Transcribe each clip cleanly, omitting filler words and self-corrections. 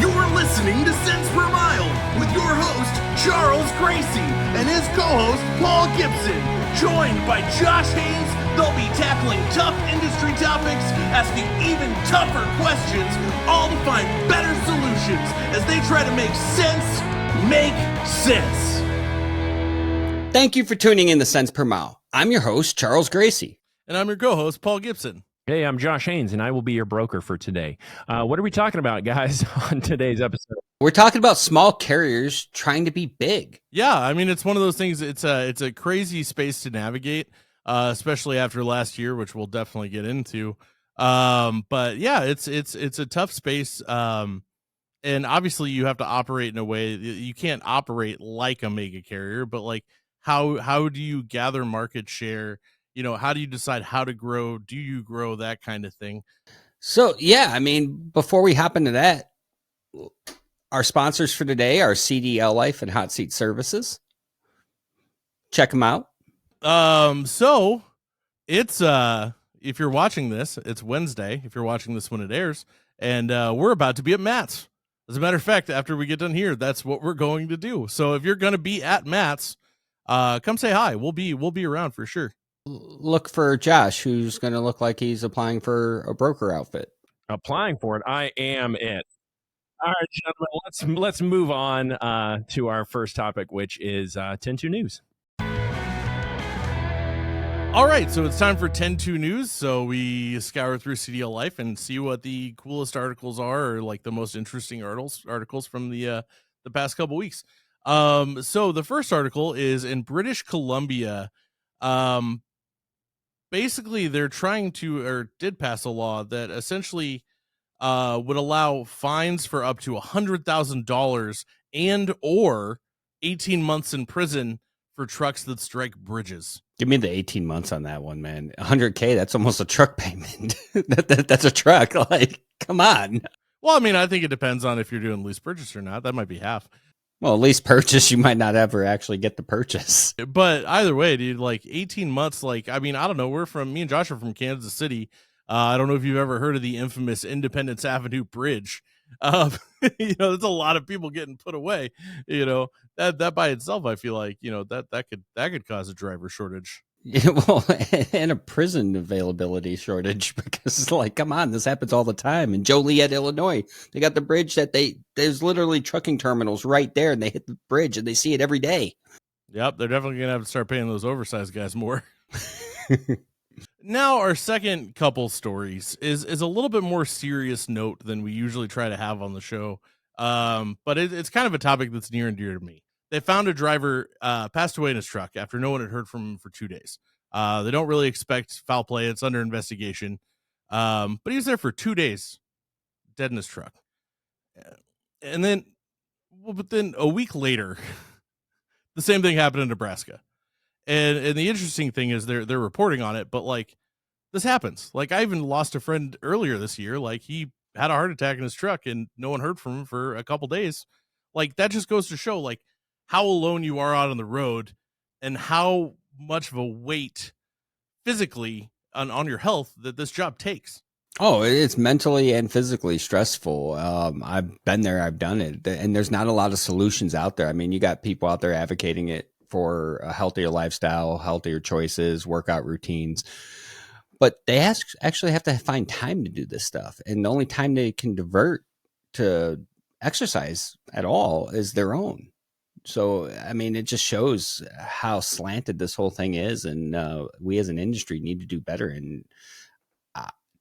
You're listening to Cents Per Mile with your host, Charles Gracie, and his co-host, Paul Gibson. Joined by Josh Haynes, they'll be tackling tough industry topics, asking even tougher questions, all to find better solutions as they try to make sense make sense. Thank you for tuning in to Cents Per Mile. I'm your host, Charles Gracie. And I'm your co-host, Paul Gibson. Hey, I'm Josh Haynes, and I will be your broker for today. What are we talking about, guys, on today's episode? We're talking about small carriers trying to be big. Yeah, I mean, it's one of those things. It's a crazy space to navigate, especially after last year, which we'll definitely get into. But yeah, it's a tough space. And obviously, you have to operate in a way you can't operate like a mega carrier, but like how do you gather market share? You know, how do you decide how to grow? Do you grow, that kind of thing? So, yeah, I mean, before we hop into that, our sponsors for today are CDLLife and Hot Seat Services. Check them out. So it's, if you're watching this, it's Wednesday. If you're watching this when it airs, and we're about to be at Matt's. As a matter of fact, after we get done here, that's what we're going to do. So if you're going to be at Matt's, come say hi. We'll be around for sure. Look for Josh, who's going to look like he's applying for a broker outfit. Applying for it, I am it. All right, gentlemen, let's move on to our first topic, which is 10-2 news. All right, so it's time for 10-2 news. So we scour through CDLLife and see what the coolest articles are, or like the most interesting articles from the past couple weeks. So the first article is in British Columbia. Basically, they're trying to, or did pass a law that essentially would allow fines for up to $100,000 and or 18 months in prison for trucks that strike bridges. Give me the 18 months on that one, man. $100K, that's almost a truck payment. That's a truck. Like, come on. Well, I mean, I think it depends on if you're doing lease purchase or not. That might be half. Well, lease purchase, you might not ever actually get the purchase. But either way, dude, like 18 months, like, I mean, I don't know. Me and Josh are from Kansas City. I don't know if you've ever heard of the infamous Independence Avenue Bridge. There's a lot of people getting put away. You know, that by itself, I feel like, that could cause a driver shortage. Yeah, well, and a prison availability shortage, because, like, come on, this happens all the time. In Joliet, Illinois, they got the bridge there's literally trucking terminals right there, and they hit the bridge and they see it every day. Yep, they're definitely gonna have to start paying those oversized guys more. Now, our second couple stories is a little bit more serious note than we usually try to have on the show, but it's kind of a topic that's near and dear to me. They found a driver passed away in his truck after no one had heard from him for 2 days. They don't really expect foul play. It's under investigation. But he was there for 2 days, dead in his truck. And then a week later, the same thing happened in Nebraska. And the interesting thing is they're reporting on it, but like, this happens. Like, I even lost a friend earlier this year. Like, he had a heart attack in his truck and no one heard from him for a couple days. Like, that just goes to show, like, how alone you are out on the road and how much of a weight physically on your health that this job takes. Oh, it's mentally and physically stressful. I've been there, I've done it, and there's not a lot of solutions out there. I mean, you got people out there advocating it for a healthier lifestyle, healthier choices, workout routines, but they actually have to find time to do this stuff. And the only time they can divert to exercise at all is their own. So, I mean, it just shows how slanted this whole thing is. And we as an industry need to do better. And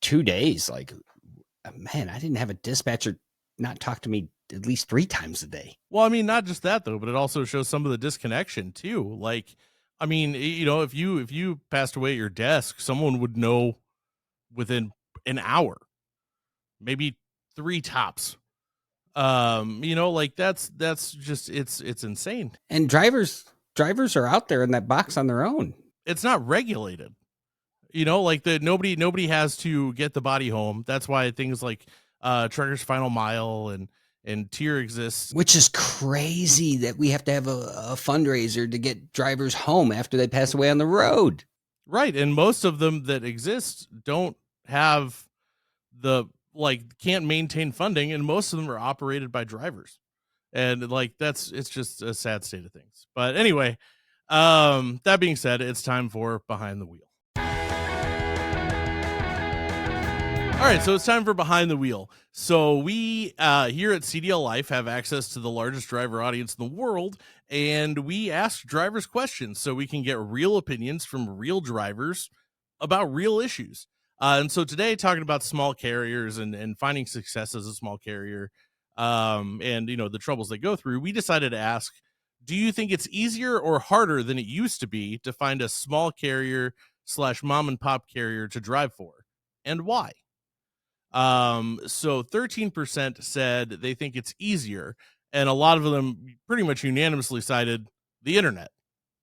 2 days, like, man, I didn't have a dispatcher not talk to me at least 3 times a day. Well, I mean, not just that, though, but it also shows some of the disconnection, too. Like, I mean, if you passed away at your desk, someone would know within an hour, maybe 3 tops. Like that's just it's insane. And drivers are out there in that box on their own. It's not regulated. Like nobody has to get the body home. That's why things like Truckers Final Mile and Tier exists. Which is crazy that we have to have a fundraiser to get drivers home after they pass away on the road. Right, and most of them that exist don't have the like can't maintain funding, and most of them are operated by drivers. And like it's just a sad state of things. But anyway, that being said, it's time for Behind the Wheel. All right, so it's time for Behind the Wheel. So we here at CDLLife have access to the largest driver audience in the world, and we ask drivers questions so we can get real opinions from real drivers about real issues. And so today, talking about small carriers and finding success as a small carrier, and the troubles they go through, we decided to ask: do you think it's easier or harder than it used to be to find a small carrier / mom and pop carrier to drive for, and why? So 13% said they think it's easier, and a lot of them pretty much unanimously cited the internet.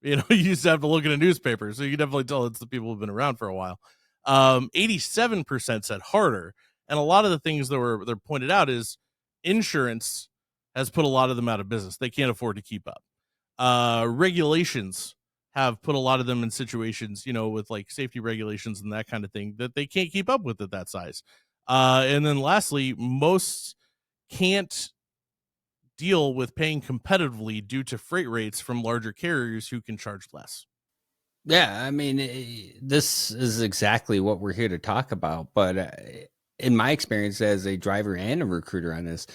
You used to have to look at a newspaper, so you can definitely tell it's the people who've been around for a while. 87% said harder, and a lot of the things that they're pointed out is insurance has put a lot of them out of business. They can't afford to keep up. Regulations have put a lot of them in situations, with like safety regulations and that kind of thing that they can't keep up with at that size. And then lastly, most can't deal with paying competitively due to freight rates from larger carriers who can charge less. Yeah, I mean, this is exactly what we're here to talk about. But in my experience as a driver and a recruiter on this,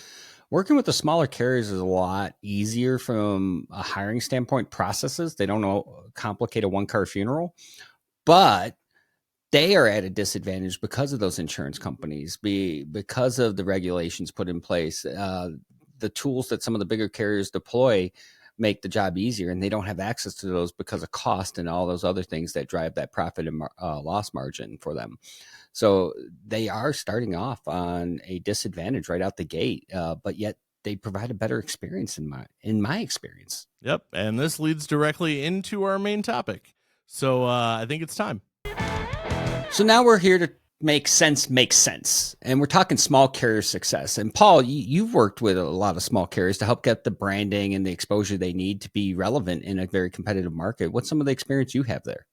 working with the smaller carriers is a lot easier from a hiring standpoint. Processes, they don't complicate a one-car funeral, but they are at a disadvantage because of those insurance companies, because of the regulations put in place. The tools that some of the bigger carriers deploy make the job easier, and they don't have access to those because of cost and all those other things that drive that profit and loss margin for them. So they are starting off on a disadvantage right out the gate, but yet they provide a better experience in my experience. Yep, and this leads directly into our main topic. So I think it's time. So now we're here to make sense makes sense. And we're talking small carrier success. And Paul, you've worked with a lot of small carriers to help get the branding and the exposure they need to be relevant in a very competitive market. What's some of the experience you have there?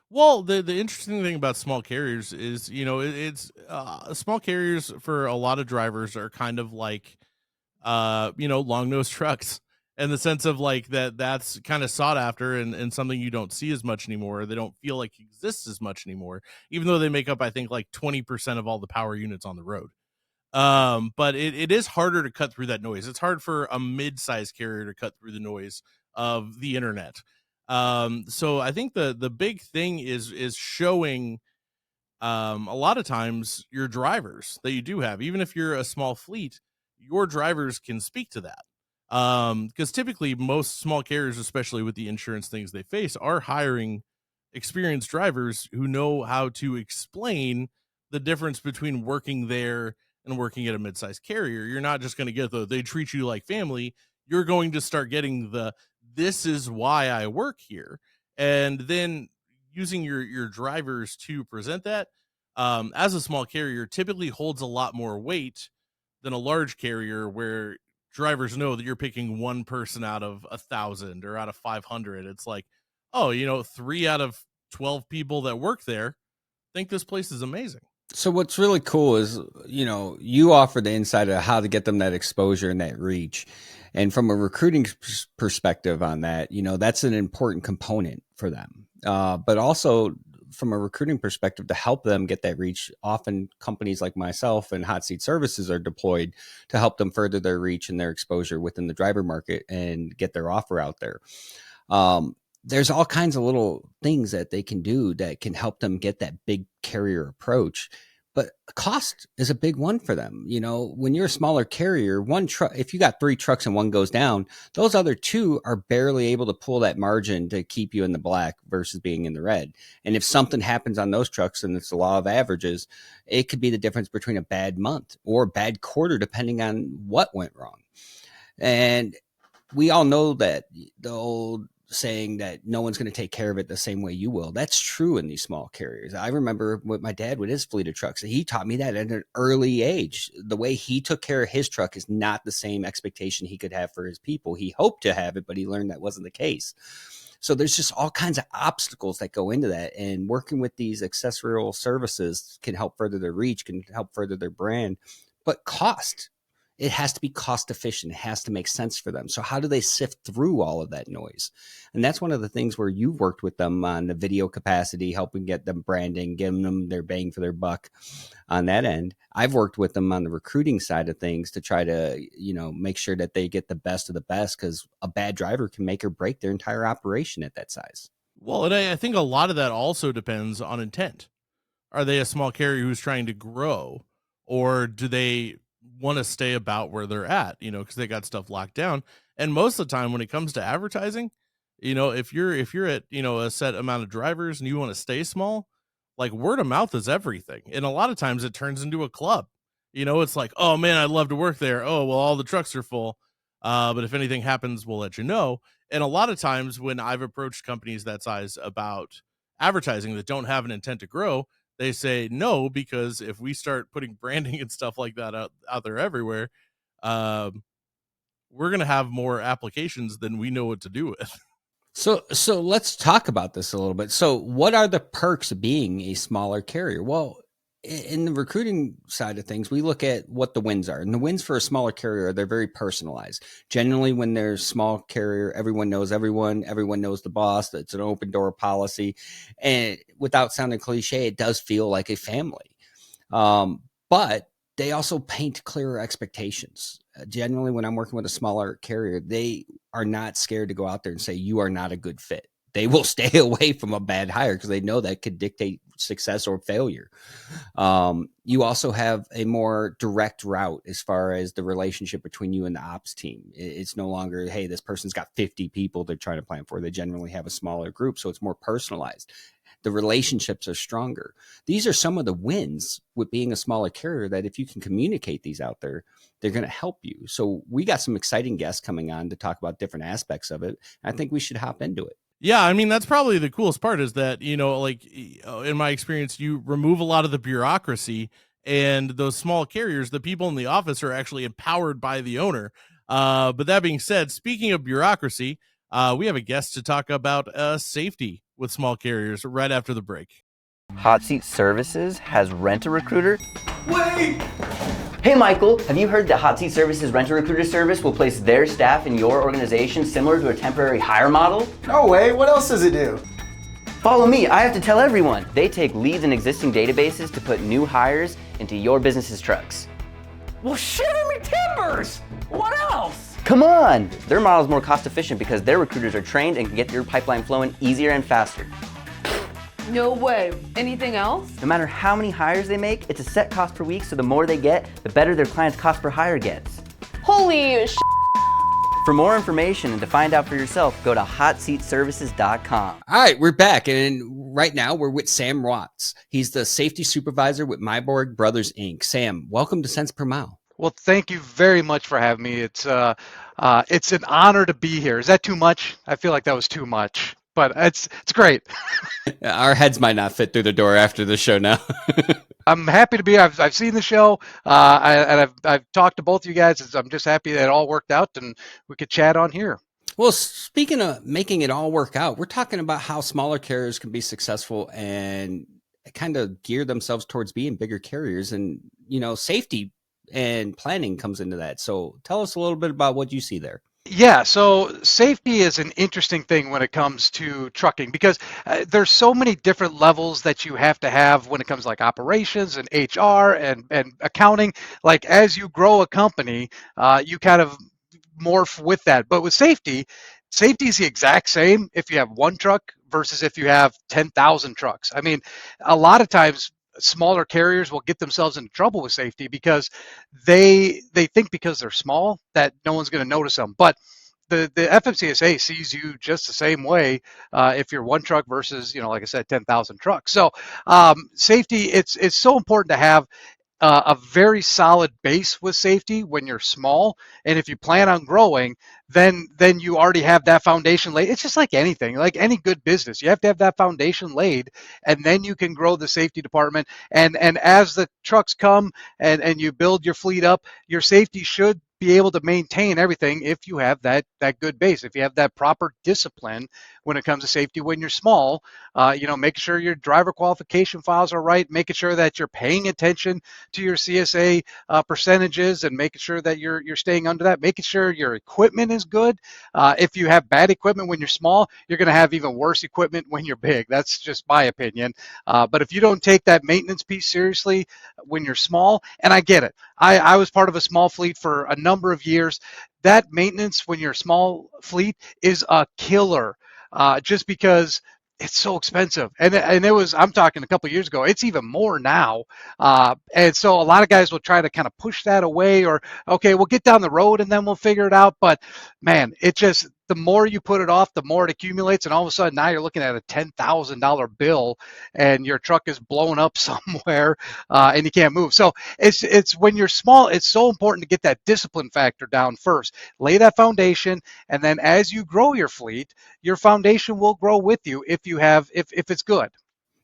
Well, the interesting thing about small carriers is, it's small carriers for a lot of drivers are kind of like, long nosed trucks, in the sense of like that's kind of sought after and something you don't see as much anymore. They don't feel like exists as much anymore, even though they make up, I think, like 20% of all the power units on the road. But it is harder to cut through that noise. It's hard for a mid-sized carrier to cut through the noise of the internet. So I think the big thing is showing a lot of times your drivers that you do have, even if you're a small fleet, your drivers can speak to that. Because typically most small carriers, especially with the insurance things they face, are hiring experienced drivers who know how to explain the difference between working there and working at a mid-sized carrier. You're not just going to get they treat you like family. You're going to start getting this is why I work here. And then using your drivers to present that, as a small carrier, typically holds a lot more weight than a large carrier where drivers know that you're picking one person out of 1,000 or out of 500. It's like, 3 out of 12 people that work there think this place is amazing. So what's really cool is, you offer the insight of how to get them that exposure and that reach. And from a recruiting perspective on that, that's an important component for them. But also from a recruiting perspective, to help them get that reach, often companies like myself and Hot Seat Services are deployed to help them further their reach and their exposure within the driver market and get their offer out there. There's all kinds of little things that they can do that can help them get that big carrier approach. But cost is a big one for them. When you're a smaller carrier, one truck, if you got 3 trucks and one goes down, those other 2 are barely able to pull that margin to keep you in the black versus being in the red. And if something happens on those trucks, and it's the law of averages, it could be the difference between a bad month or a bad quarter, depending on what went wrong. And we all know that the old saying that no one's going to take care of it the same way you will. That's true in these small carriers. I remember with my dad with his fleet of trucks, he taught me that at an early age. The way he took care of his truck is not the same expectation he could have for his people. He hoped to have it, but he learned that wasn't the case. So there's just all kinds of obstacles that go into that. And working with these accessorial services can help further their reach, can help further their brand. But cost, it has to be cost efficient. It has to make sense for them. So how do they sift through all of that noise? And that's one of the things where you've worked with them on the video capacity, helping get them branding, giving them their bang for their buck on that end. I've worked with them on the recruiting side of things to try to, make sure that they get the best of the best, because a bad driver can make or break their entire operation at that size. Well, and I think a lot of that also depends on intent. Are they a small carrier who's trying to grow, or do they want to stay about where they're at, because they got stuff locked down? And most of the time when it comes to advertising, if you're at, a set amount of drivers and you want to stay small, like word of mouth is everything. And a lot of times it turns into a club. It's like, oh man, I'd love to work there. Oh, well, all the trucks are full. But if anything happens, we'll let you know. And a lot of times when I've approached companies that size about advertising that don't have an intent to grow, they say no, because if we start putting branding and stuff like that out there everywhere, we're going to have more applications than we know what to do with. So let's talk about this a little bit. So what are the perks of being a smaller carrier? Well, in the recruiting side of things, we look at what the wins are. And the wins for a smaller carrier, they're very personalized. Generally, when there's small carrier, everyone knows everyone. Everyone knows the boss. It's an open door policy. And without sounding cliche, it does feel like a family. But they also paint clearer expectations. Generally, when I'm working with a smaller carrier, they are not scared to go out there and say, you are not a good fit. They will stay away from a bad hire because they know that could dictate success or failure. You also have a more direct route as far as the relationship between you and the ops team. It's no longer, hey, this person's got 50 people they're trying to plan for. They generally have a smaller group, so it's more personalized. The relationships are stronger. These are some of the wins with being a smaller carrier, that if you can communicate these out there, they're going to help you. So we got some exciting guests coming on to talk about different aspects of it. I think we should hop into it. Yeah, I mean, that's probably the coolest part, is that, in my experience, you remove a lot of the bureaucracy, and those small carriers, the people in the office are actually empowered by the owner. But that being said, speaking of bureaucracy, we have a guest to talk about safety with small carriers right after the break. Hot Seat Services has Rent-A-Recruiter. Wait! Hey Michael, have you heard that Hot Seat Services Rent-A-Recruiter service will place their staff in your organization similar to a temporary hire model? No way, what else does it do? Follow me, I have to tell everyone. They take leads in existing databases to put new hires into your business's trucks. Well, shiver me timbers! What else? Come on! Their model is more cost efficient because their recruiters are trained and can get your pipeline flowing easier and faster. No way. Anything else? No matter how many hires they make, it's a set cost per week, so the more they get, the better their client's cost per hire gets. Holy sh**. For more information and to find out for yourself, go to hotseatservices.com. All right, we're back. And right now we're with Sam Watts. He's the safety supervisor with Meiborg Brothers, Inc. Sam, welcome to Cents Per Mile. Well, thank you very much for having me. It's an honor to be here. Is that too much? I feel like that was too much, but it's great. Our heads might not fit through the door after the show now. I'm happy to be here. I've seen the show, and I've talked to both of you guys. I'm just happy that it all worked out and we could chat on here. Well, speaking of making it all work out, we're talking about how smaller carriers can be successful and kind of gear themselves towards being bigger carriers, and safety and planning comes into that. So tell us a little bit about what you see there. Yeah, so safety is an interesting thing when it comes to trucking, because there's so many different levels that you have to have when it comes to like operations and HR and accounting. Like as you grow a company, you kind of morph with that. But with safety is the exact same if you have one truck versus if you have 10,000 trucks. I mean, a lot of times smaller carriers will get themselves into trouble with safety because they think because they're small that no one's going to notice them. But the FMCSA sees you just the same way if you're one truck versus, like I said, 10,000 trucks. So safety, it's so important to have a very solid base with safety when you're small. And if you plan on growing, then you already have that foundation laid. It's just like anything, like any good business. You have to have that foundation laid, and then you can grow the safety department. And as the trucks come and you build your fleet up, your safety should be able to maintain everything if you have that good base, if you have that proper discipline when it comes to safety when you're small. Make sure your driver qualification files are right, making sure that you're paying attention to your CSA percentages, and making sure that you're staying under that, making sure your equipment is good. If you have bad equipment when you're small, you're going to have even worse equipment when you're big. That's just my opinion. But if you don't take that maintenance piece seriously when you're small, and I get it, I was part of a small fleet for a number of years. That maintenance when you're a small fleet is a killer, just because it's so expensive. And it was, I'm talking a couple of years ago, it's even more now. And so a lot of guys will try to kind of push that away, or, okay, we'll get down the road and then we'll figure it out. But man, it just, the more you put it off, the more it accumulates. And all of a sudden now you're looking at a $10,000 bill and your truck is blown up somewhere, and you can't move. So it's when you're small, it's so important to get that discipline factor down first, lay that foundation. And then as you grow your fleet, your foundation will grow with you if it's good.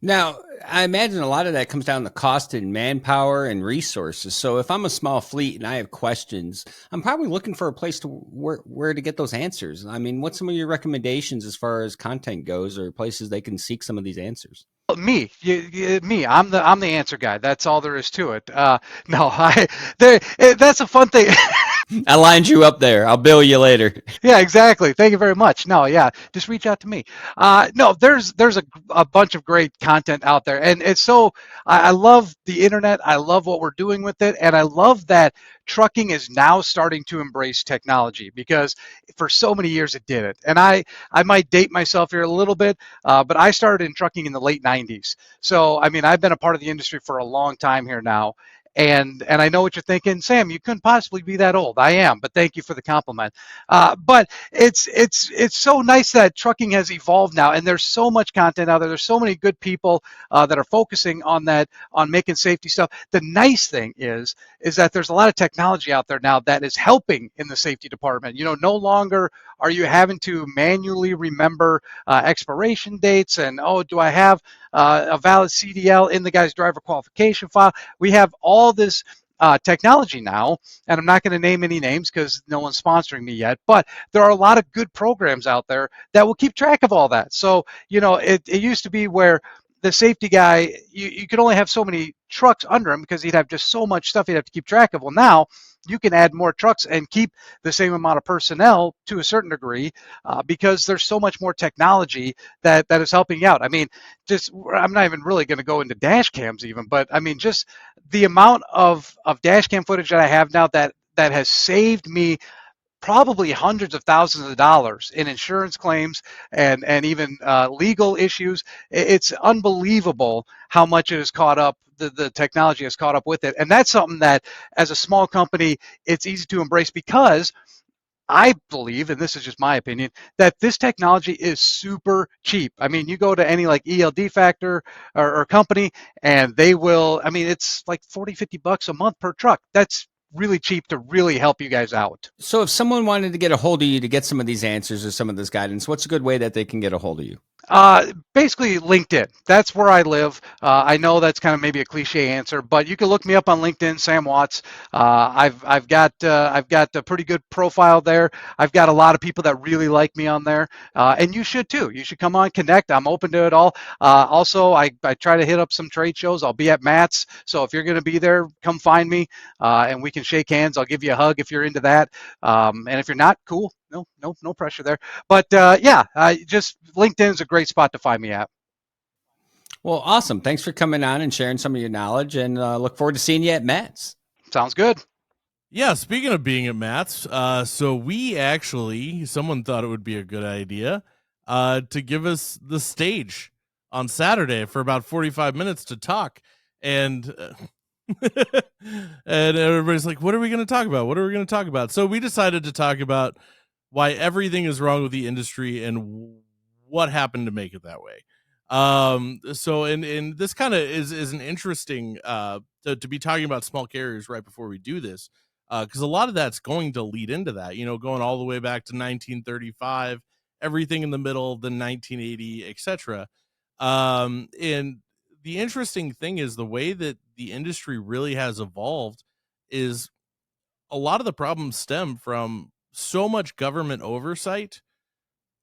Now, I imagine a lot of that comes down to cost and manpower and resources. So if I'm a small fleet and I have questions, I'm probably looking for a place to where to get those answers. I mean, what's some of your recommendations as far as content goes, or places they can seek some of these answers? Me. I'm the answer guy. That's all there is to it. That's a fun thing. I lined you up there. I'll bill you later. Yeah, exactly. Thank you very much. No, yeah, just reach out to me. No, there's a bunch of great content out there, and it's so, I love the internet. I love what we're doing with it, and I love that trucking is now starting to embrace technology, because for so many years it didn't. And I might date myself here a little bit, but I started in trucking in the late 90s. So I mean, I've been a part of the industry for a long time here now. And I know what you're thinking, Sam. You couldn't possibly be that old. I am, but thank you for the compliment. But it's so nice that trucking has evolved now, and there's so much content out there. There's so many good people that are focusing on that, on making safety stuff. The nice thing is that there's a lot of technology out there now that is helping in the safety department. No longer are you having to manually remember expiration dates and, oh, do I have a valid CDL in the guy's driver qualification file? We have all this technology now, and I'm not going to name any names because no one's sponsoring me yet, but there are a lot of good programs out there that will keep track of all that. So, it used to be where the safety guy, you could only have so many trucks under him because he'd have just so much stuff he'd have to keep track of. Well, now you can add more trucks and keep the same amount of personnel to a certain degree, because there's so much more technology that is helping you out. I mean, I'm not even really going to go into dash cams even, but I mean, just the amount of dash cam footage that I have now that has saved me probably hundreds of thousands of dollars in insurance claims and even legal issues. It's unbelievable how much it has caught up. The technology has caught up with it. And that's something that, as a small company, it's easy to embrace, because I believe, and this is just my opinion, that this technology is super cheap. I mean, you go to any like ELD factor or company, and they will, I mean, it's like $40-50 a month per truck. That's really cheap to really help you guys out. So if someone wanted to get a hold of you to get some of these answers or some of this guidance, what's a good way that they can get a hold of you? Basically LinkedIn. That's where I live. I know that's kind of maybe a cliche answer, but you can look me up on LinkedIn, Sam Watts. I've got a pretty good profile there. I've got a lot of people that really like me on there, and you should too. You should come on, connect. I'm open to it all. Also, I try to hit up some trade shows. I'll be at Matt's, so if you're going to be there, come find me, and we can shake hands. I'll give you a hug if you're into that, and if you're not, cool. No pressure there. But just LinkedIn is a great spot to find me at. Well, awesome. Thanks for coming on and sharing some of your knowledge, and look forward to seeing you at Matt's. Sounds good. Yeah, speaking of being at Matt's, so we actually, someone thought it would be a good idea to give us the stage on Saturday for about 45 minutes to talk. And and everybody's like, what are we going to talk about? What are we going to talk about? So we decided to talk about why everything is wrong with the industry and what happened to make it that way. So and this kind of is an interesting to be talking about small carriers right before we do this. because a lot of that's going to lead into that, going all the way back to 1935, everything in the middle, then 1980, etc. And the interesting thing is the way that the industry really has evolved is a lot of the problems stem from so much government oversight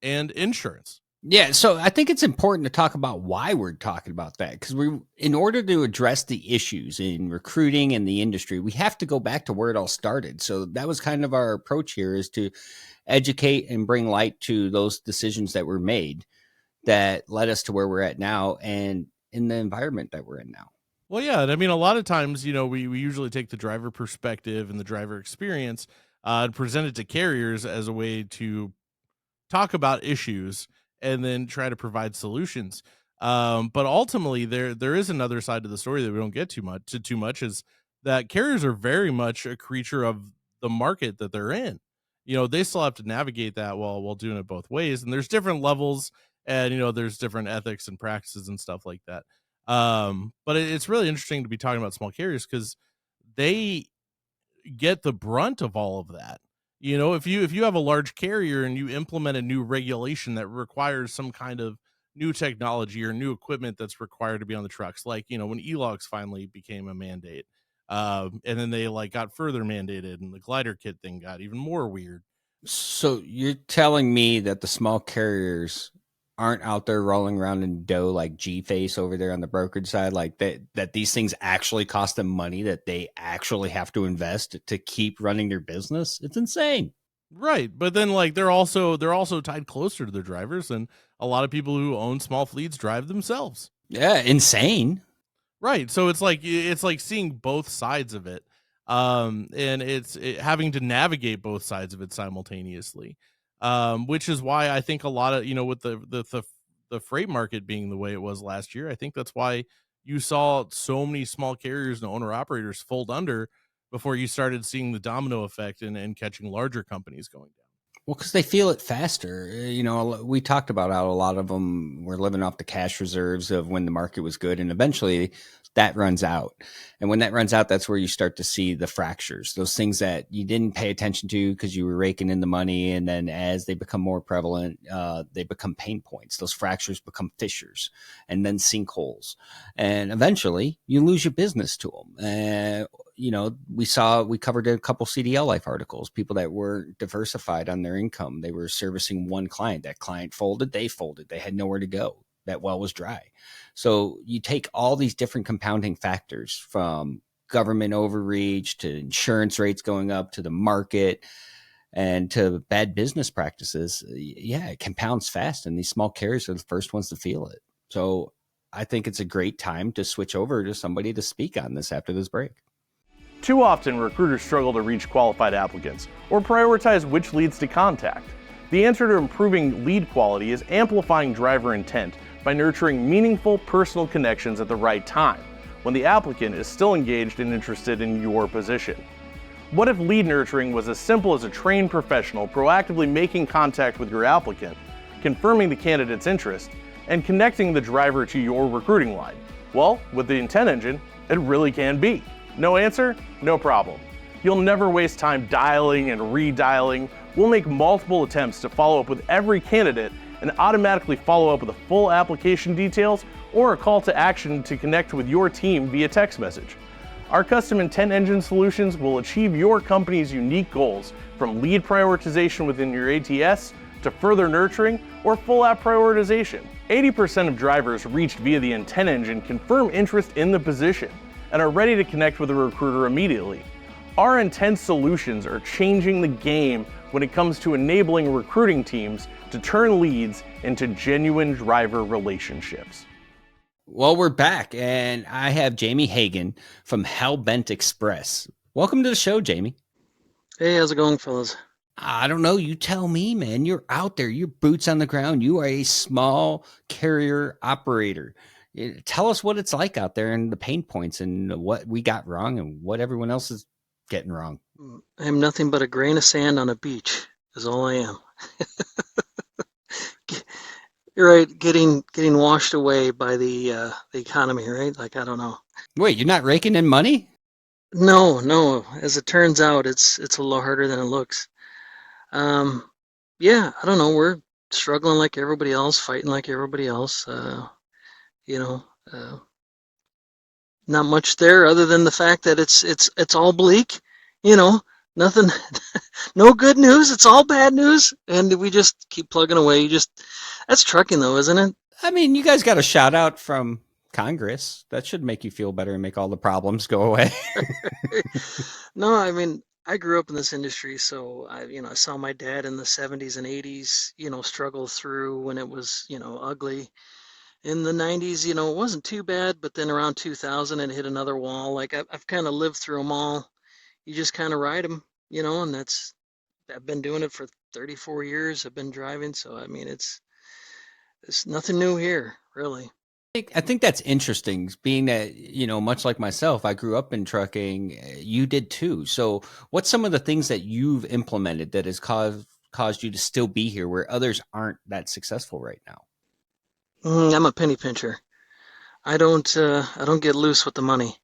and insurance. Yeah, so I think it's important to talk about why we're talking about that, because in order to address the issues in recruiting and the industry, we have to go back to where it all started. So that was kind of our approach here, is to educate and bring light to those decisions that were made that led us to where we're at now and in the environment that we're in now. Well, yeah, and I mean, a lot of times, we usually take the driver perspective and the driver experience and present it to carriers as a way to talk about issues and then try to provide solutions. But ultimately, there is another side to the story that we don't get too much is that carriers are very much a creature of the market that they're in. They still have to navigate that while doing it both ways, and there's different levels, and there's different ethics and practices and stuff like that. But it's really interesting to be talking about small carriers because they get the brunt of all of that. If you have a large carrier and you implement a new regulation that requires some kind of new technology or new equipment that's required to be on the trucks, like when e-logs finally became a mandate, and then they got further mandated, and the glider kit thing got even more weird. So you're telling me that the small carriers aren't out there rolling around in dough like G-Face over there on the brokerage side, like that these things actually cost them money that they actually have to invest to keep running their business? It's insane. Right. But then they're also tied closer to their drivers, and a lot of people who own small fleets drive themselves. Yeah, insane. Right. So it's like seeing both sides of it. And it's having to navigate both sides of it simultaneously. Which is why I think a lot of, with the freight market being the way it was last year, I think that's why you saw so many small carriers and owner operators fold under before you started seeing the domino effect and catching larger companies going down. Well, because they feel it faster. We talked about how a lot of them were living off the cash reserves of when the market was good, and eventually that runs out. And when that runs out, that's where you start to see the fractures, those things that you didn't pay attention to because you were raking in the money. And then as they become more prevalent, they become pain points. Those fractures become fissures and then sinkholes. And eventually you lose your business to them. We covered a couple CDLLife articles, people that were diversified on their income. They were servicing one client. That client folded. They had nowhere to go. That well was dry. So you take all these different compounding factors, from government overreach to insurance rates going up to the market and to bad business practices. Yeah, it compounds fast, and these small carriers are the first ones to feel it. So I think it's a great time to switch over to somebody to speak on this after this break. Too often, recruiters struggle to reach qualified applicants or prioritize which leads to contact. The answer to improving lead quality is amplifying driver intent by nurturing meaningful personal connections at the right time, when the applicant is still engaged and interested in your position. What if lead nurturing was as simple as a trained professional proactively making contact with your applicant, confirming the candidate's interest, and connecting the driver to your recruiting line? Well, with the Intent Engine, it really can be. No answer? No problem. You'll never waste time dialing and redialing. We'll make multiple attempts to follow up with every candidate and automatically follow up with the full application details or a call to action to connect with your team via text message. Our custom Intent Engine solutions will achieve your company's unique goals, from lead prioritization within your ATS to further nurturing or full app prioritization. 80% of drivers reached via the Intent Engine confirm interest in the position and are ready to connect with a recruiter immediately. Our Intent solutions are changing the game when it comes to enabling recruiting teams to turn leads into genuine driver relationships. Well, we're back, and I have Jamie Hagen from Hellbent Xpress. Welcome to the show, Jamie. Hey, how's it going, fellas? I don't know. You tell me, man. You're out there. You're boots on the ground. You are a small carrier operator. Tell us what it's like out there and the pain points and what we got wrong and what everyone else is getting wrong. I'm nothing but a grain of sand on a beach, is all I am. You're right, getting washed away by the economy, right? I don't know. Wait, you're not raking in money? No. As it turns out, it's a little harder than it looks. Yeah, I don't know. We're struggling like everybody else, fighting like everybody else. You know, uh, not much there other than the fact that it's all bleak. You know, nothing, no good news. It's all bad news, and we just keep plugging away. That's trucking though, isn't it? I mean, you guys got a shout out from Congress. That should make you feel better and make all the problems go away. No, I mean, I grew up in this industry, so I saw my dad in the 70s and 80s, struggle through when it was, ugly. In the 90s, it wasn't too bad, but then around 2000, it hit another wall. Like I've kind of lived through them all. You just kind of ride them, and I've been doing it for 34 years. I've been driving, so I mean, it's nothing new here, really. I think that's interesting, being that, much like myself, I grew up in trucking. You did too. So, what's some of the things that you've implemented that has caused you to still be here where others aren't that successful right now? I'm a penny pincher. I don't get loose with the money.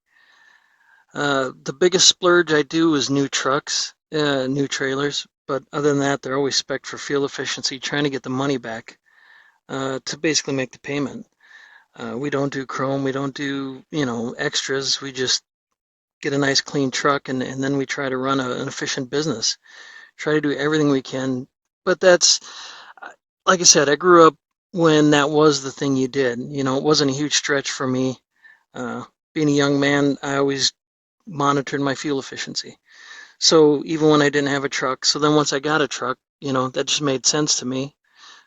The biggest splurge I do is new trucks, new trailers. But other than that, they're always spec'd for fuel efficiency, trying to get the money back to basically make the payment. We don't do chrome, we don't do, extras. We just get a nice clean truck and then we try to run an efficient business. Try to do everything we can. But that's, like I said, I grew up when that was the thing you did. It wasn't a huge stretch for me. Being a young man, I always monitored my fuel efficiency. So even when I didn't have a truck, so then once I got a truck, that just made sense to me.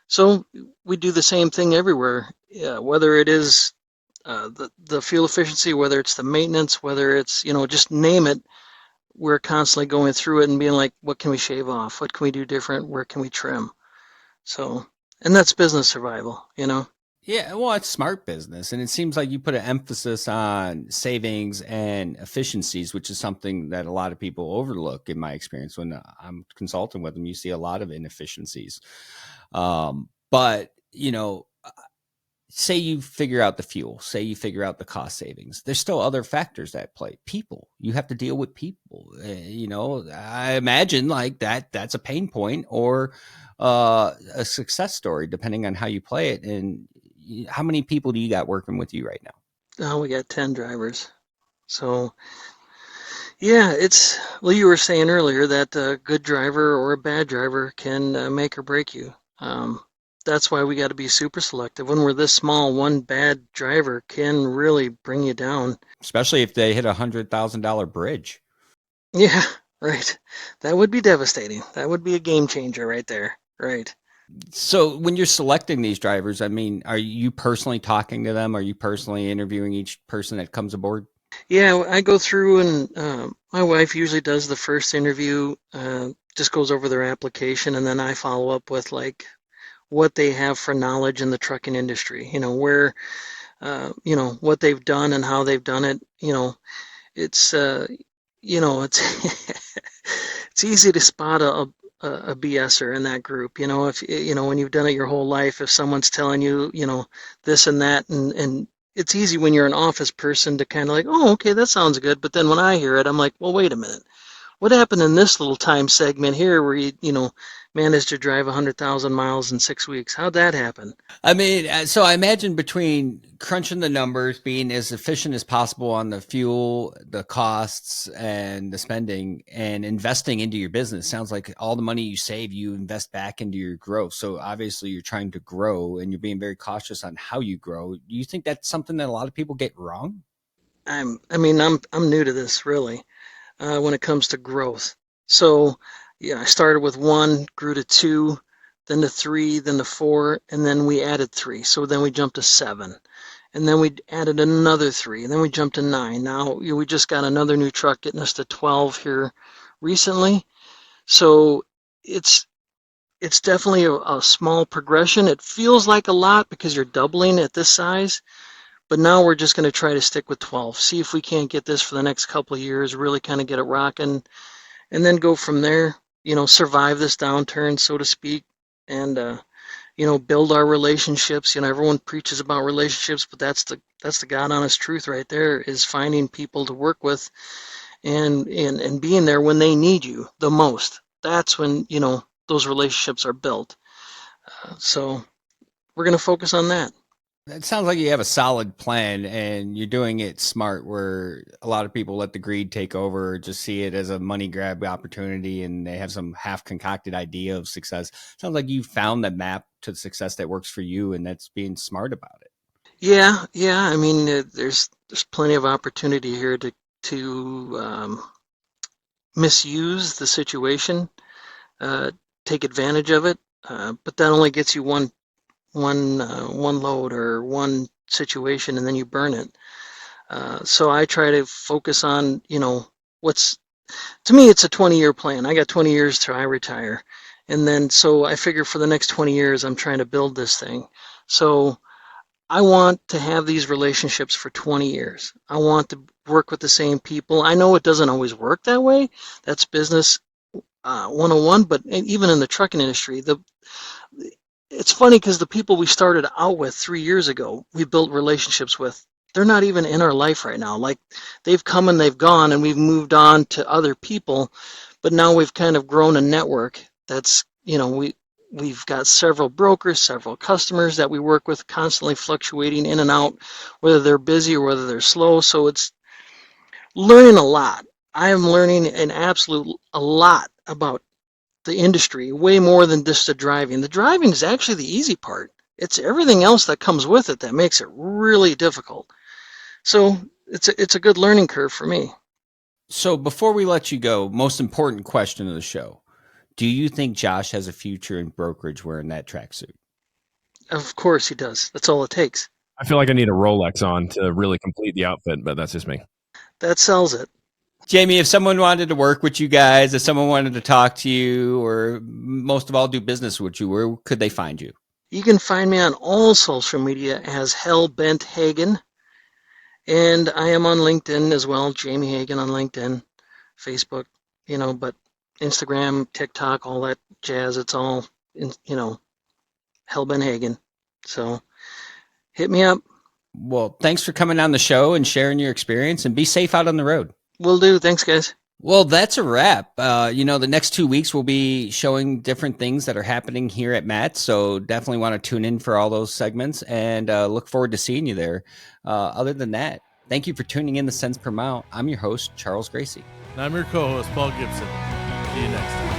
So we do the same thing everywhere, whether it is the fuel efficiency, whether it's the maintenance, whether it's, just name it. We're constantly going through it and being like, what can we shave off? What can we do different? Where can we trim? So, and that's business survival. Yeah, well, it's smart business. And it seems like you put an emphasis on savings and efficiencies, which is something that a lot of people overlook in my experience. When I'm consulting with them, you see a lot of inefficiencies. But, say you figure out the fuel, say you figure out the cost savings, there's still other factors that play. People, you have to deal with people. I imagine like that's a pain point or a success story, depending on how you play it. And how many people do you got working with you right now? Now we got 10 drivers. So, yeah, well, you were saying earlier that a good driver or a bad driver can make or break you. That's why we got to be super selective. When we're this small, one bad driver can really bring you down. Especially if they hit $100,000 bridge. Yeah, right. That would be devastating. That would be a game changer right there. Right. So when you're selecting these drivers, I mean, are you personally talking to them? Are you personally interviewing each person that comes aboard? Yeah, I go through and my wife usually does the first interview, just goes over their application, and then I follow up with like what they have for knowledge in the trucking industry, where, what they've done and how they've done it. It's, it's, it's easy to spot a BSer in that group. If, when you've done it your whole life, if someone's telling you, this and that, and it's easy when you're an office person to kind of like, oh, okay, that sounds good. But then when I hear it, I'm like, well, wait a minute. What happened in this little time segment here where you managed to drive 100,000 miles in 6 weeks? How'd that happen? I mean, so I imagine between crunching the numbers, being as efficient as possible on the fuel, the costs, and the spending, and investing into your business, sounds like all the money you save, you invest back into your growth. So obviously you're trying to grow and you're being very cautious on how you grow. Do you think that's something that a lot of people get wrong? I'm new to this really. When it comes to growth. So, yeah, I started with 1, grew to 2, then to 3, then to 4, and then we added 3. So then we jumped to 7, and then we added another 3, and then we jumped to 9. Now we just got another new truck getting us to 12 here recently. So it's definitely a small progression. It feels like a lot because you're doubling at this size. But now we're just going to try to stick with 12, see if we can't get this for the next couple of years, really kind of get it rocking, and then go from there, survive this downturn, so to speak, and, build our relationships. Everyone preaches about relationships, but that's the God honest truth right there, is finding people to work with and being there when they need you the most. That's when, those relationships are built. So we're going to focus on that. It sounds like you have a solid plan and you're doing it smart, where a lot of people let the greed take over, or just see it as a money grab opportunity, and they have some half concocted idea of success. Sounds like you found the map to success that works for you, and that's being smart about it. Yeah. I mean, there's plenty of opportunity here to misuse the situation, take advantage of it, but that only gets you one load or one situation, and then you burn it. So I try to focus on, to me, it's a 20-year plan. I got 20 years till I retire. And then, so I figure for the next 20 years, I'm trying to build this thing. So I want to have these relationships for 20 years. I want to work with the same people. I know it doesn't always work that way. That's business 101, but even in the trucking industry, it's funny because the people we started out with 3 years ago, we built relationships with, they're not even in our life right now. Like, they've come and they've gone, and we've moved on to other people, but now we've kind of grown a network that's, we've got several brokers, several customers that we work with, constantly fluctuating in and out, whether they're busy or whether they're slow. So it's learning a lot. I am learning a lot about the industry, way more than just the driving. The driving is actually the easy part. It's everything else that comes with it that makes it really difficult. So it's a good learning curve for me. So before we let you go, most important question of the show: do you think Josh has a future in brokerage wearing that tracksuit? Of course he does. That's all it takes. I feel like I need a Rolex on to really complete the outfit, but that's just me. That sells it. Jamie, if someone wanted to work with you guys, if someone wanted to talk to you, or most of all do business with you, where could they find you? You can find me on all social media as Hellbent Hagen. And I am on LinkedIn as well, Jamie Hagen on LinkedIn, Facebook, but Instagram, TikTok, all that jazz, it's all, Hellbent Hagen. So hit me up. Well, thanks for coming on the show and sharing your experience, and be safe out on the road. Will do. Thanks, guys. Well, that's a wrap. The next 2 weeks we'll be showing different things that are happening here at Matt. So definitely want to tune in for all those segments, and look forward to seeing you there. Other than that, thank you for tuning in to Cents Per Mile. I'm your host, Charles Gracie. And I'm your co-host, Paul Gibson. See you next time.